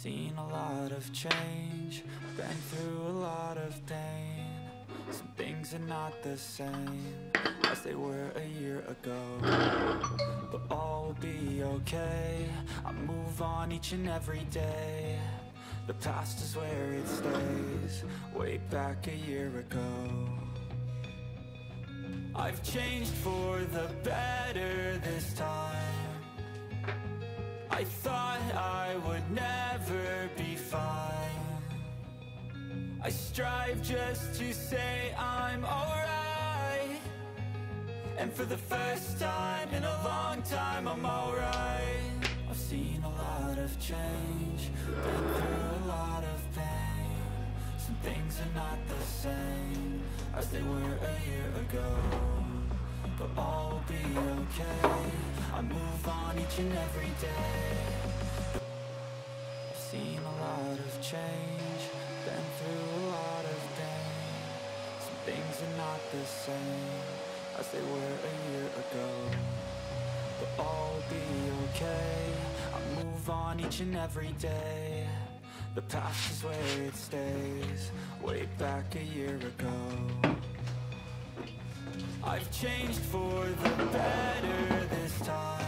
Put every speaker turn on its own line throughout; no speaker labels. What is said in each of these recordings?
seen a lot of change, been through a lot of pain. Some things are not the same as they were a year ago, but all will be okay. I move on each and every day. The past is where it stays, way back a year ago. I've changed for the better this time. I thought I would never be fine. I strive just to say I'm alright, and for the first time in a long time I'm alright. I've seen a lot of change, been through a lot of pain. Some things are not the same as they were a year ago, but all will be okay. I move on each and every day. I've seen a lot of change, been through a lot of pain. Some things are not the same as they were a year ago, but all will be okay. I move on each and every day. The past is where it stays, way back a year ago. I've changed for the better this time.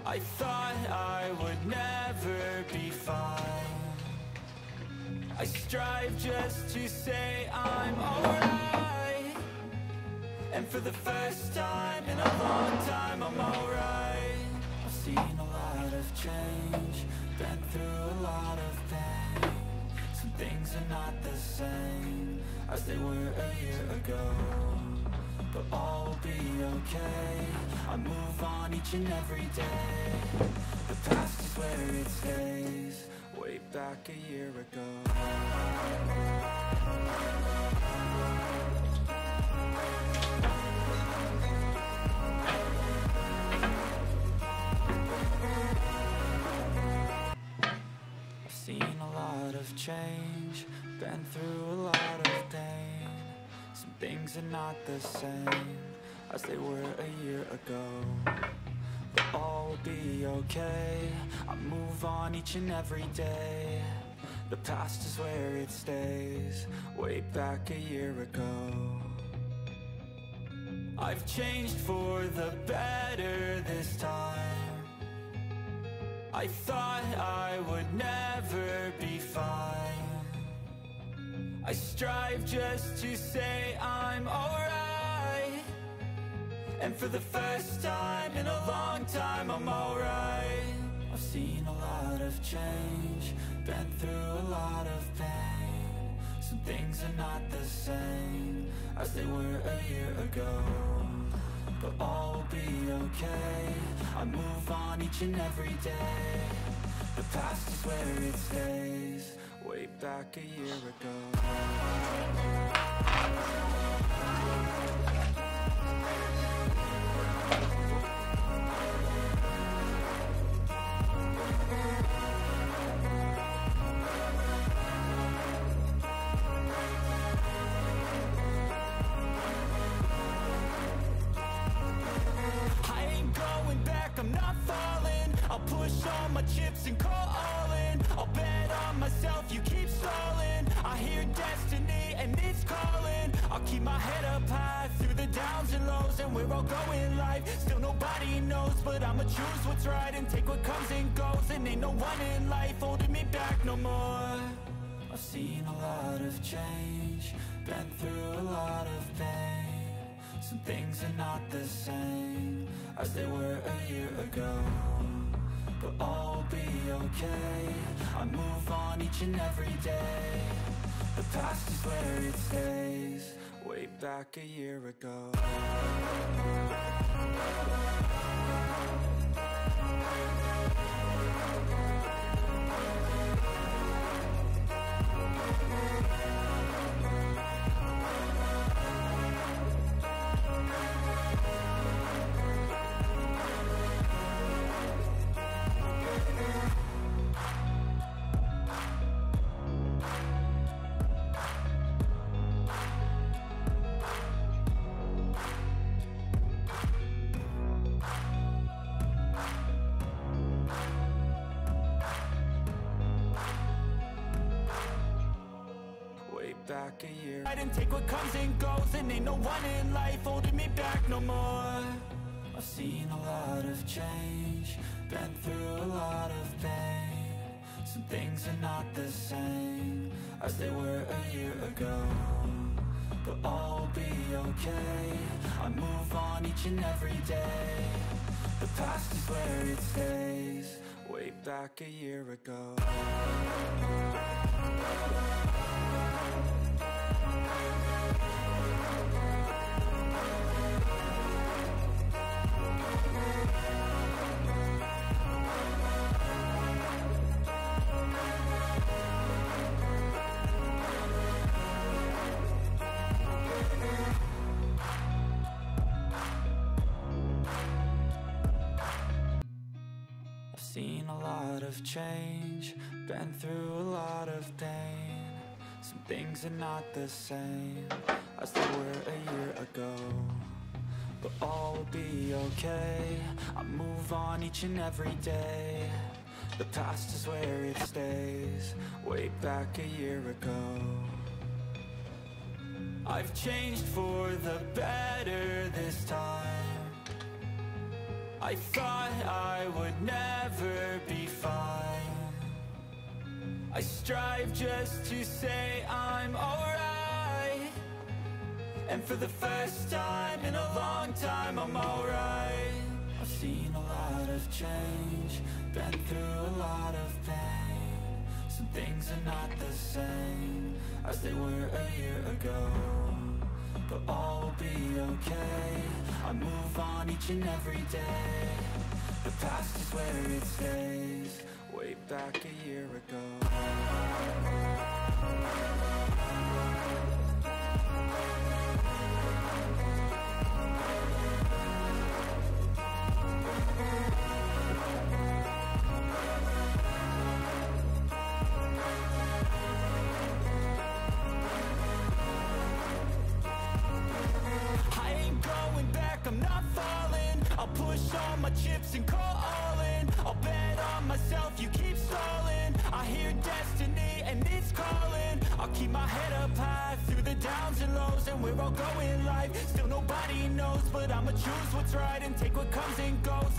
I thought I would never be fine. I strive just to say I'm alright, and for the first time in a long time I'm alright. I've seen a lot of change, been through a lot of pain. Some things are not the same as they were a year ago, but all will be okay. I move on each and every day. The past is where it stays, way back a year ago. Seen a lot of change, been through a lot of pain. Some things are not the same as they were a year ago, but all will be okay. I move on each and every day. The past is where it stays, way back a year ago. I've changed for the better this time. I thought I would never be fine. I strive just to say I'm alright, and for the first time in a long time I'm alright. I've seen a lot of change, been through a lot of pain. Some things are not the same as they were a year ago, but all will be okay. I move on each and every day. The past is where it stays, way back a year ago. I'm not falling, I'll push all my chips and call all in. I'll bet on myself, you keep stalling. I hear destiny and it's calling. I'll keep my head up high through the downs and lows, and we're all going life. Still nobody knows, but I'ma choose what's right and take what comes and goes. And ain't no one in life holding me back no more. I've seen a lot of change, been through a lot of pain. Some things are not the same as they were a year ago, but all will be okay. I move on each and every day. The past is where it stays, way back a year ago. back a year. I didn't take what comes and goes, and ain't no one in life holding me back no more. I've seen a lot of change, been through a lot of pain. Some things are not the same as they were a year ago, but all will be okay. I move on each and every day. The past is where it stays, way back a year ago. Seen a lot of change, been through a lot of pain. Some things are not the same as they were a year ago, but all will be okay. I move on each and every day. The past is where it stays, way back a year ago. I've changed for the better this time. I thought I would never be fine. I strive just to say I'm alright, and for the first time in a long time I'm alright. I've seen a lot of change, been through a lot of pain. Some things are not the same as they were a year ago, but all will be okay. I move on each and every day. The past is where it stays, way back a year ago. I'm not falling, I'll push all my chips and call all in. I'll bet on myself, you keep stalling. I hear destiny and it's calling. I'll keep my head up high through the downs and lows, and we're all going live. Still nobody knows, but I'ma choose what's right and take what comes and goes.